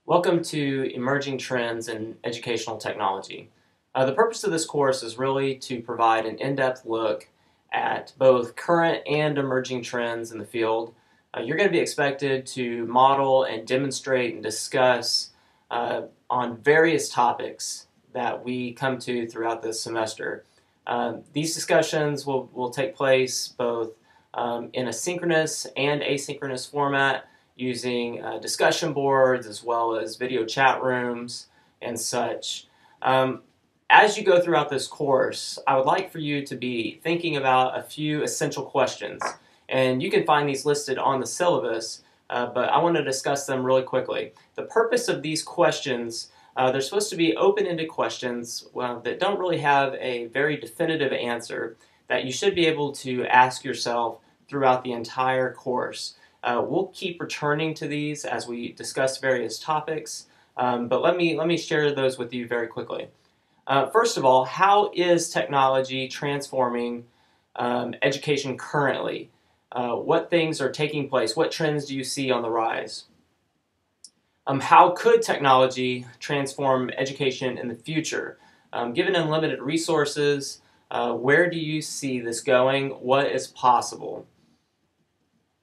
Welcome to Emerging Trends in Educational Technology. The purpose of this course is really to provide an in-depth look at both current and emerging trends in the field. You're going to be expected to model and demonstrate and discuss on various topics that we come to throughout this semester. These discussions will take place both in a synchronous and asynchronous format, using discussion boards as well as video chat rooms and such. As you go throughout this course, I would like for you to be thinking about a few essential questions. And you can find these listed on the syllabus, but I want to discuss them really quickly. The purpose of these questions, they're supposed to be open-ended questions that don't really have a very definitive answer that you should be able to ask yourself throughout the entire course. We'll keep returning to these as we discuss various topics, but let me share those with you very quickly. First of all, how is technology transforming education currently? What things are taking place? What trends do you see on the rise? How could technology transform education in the future? Given unlimited resources, where do you see this going? What is possible?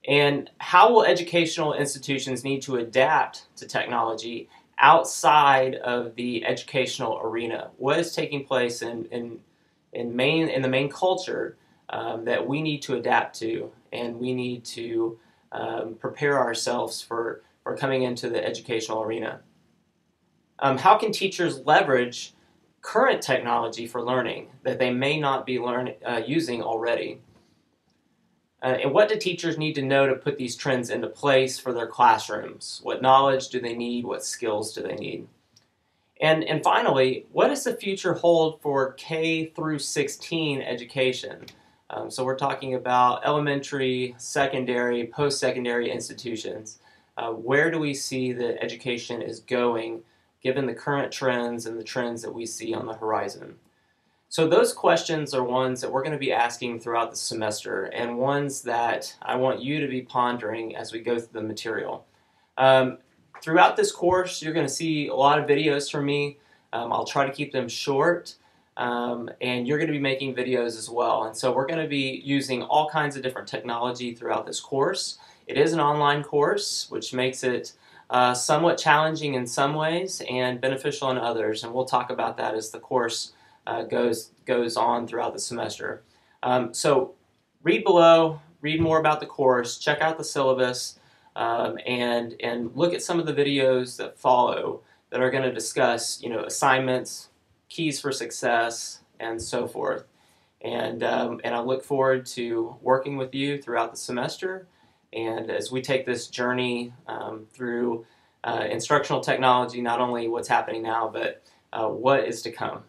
And how will educational institutions need to adapt to technology outside of the educational arena? What is taking place in the main culture that we need to adapt to, and we need to prepare ourselves for coming into the educational arena? How can teachers leverage current technology for learning that they may not be using already? And what do teachers need to know to put these trends into place for their classrooms? What knowledge do they need? What skills do they need? And finally, what does the future hold for K through 16 education? So we're talking about elementary, secondary, post-secondary institutions. Where do we see that education is going given the current trends and the trends that we see on the horizon? So those questions are ones that we're going to be asking throughout the semester, and ones that I want you to be pondering as we go through the material. Throughout this course, you're going to see a lot of videos from me. I'll try to keep them short, and you're going to be making videos as well. And so we're going to be using all kinds of different technology throughout this course. It is an online course, which makes it somewhat challenging in some ways and beneficial in others, and we'll talk about that as the course goes on throughout the semester. So read below, read more about the course, check out the syllabus, and look at some of the videos that follow that are going to discuss, assignments, keys for success, and so forth. And I look forward to working with you throughout the semester, and as we take this journey through instructional technology, not only what's happening now, but what is to come.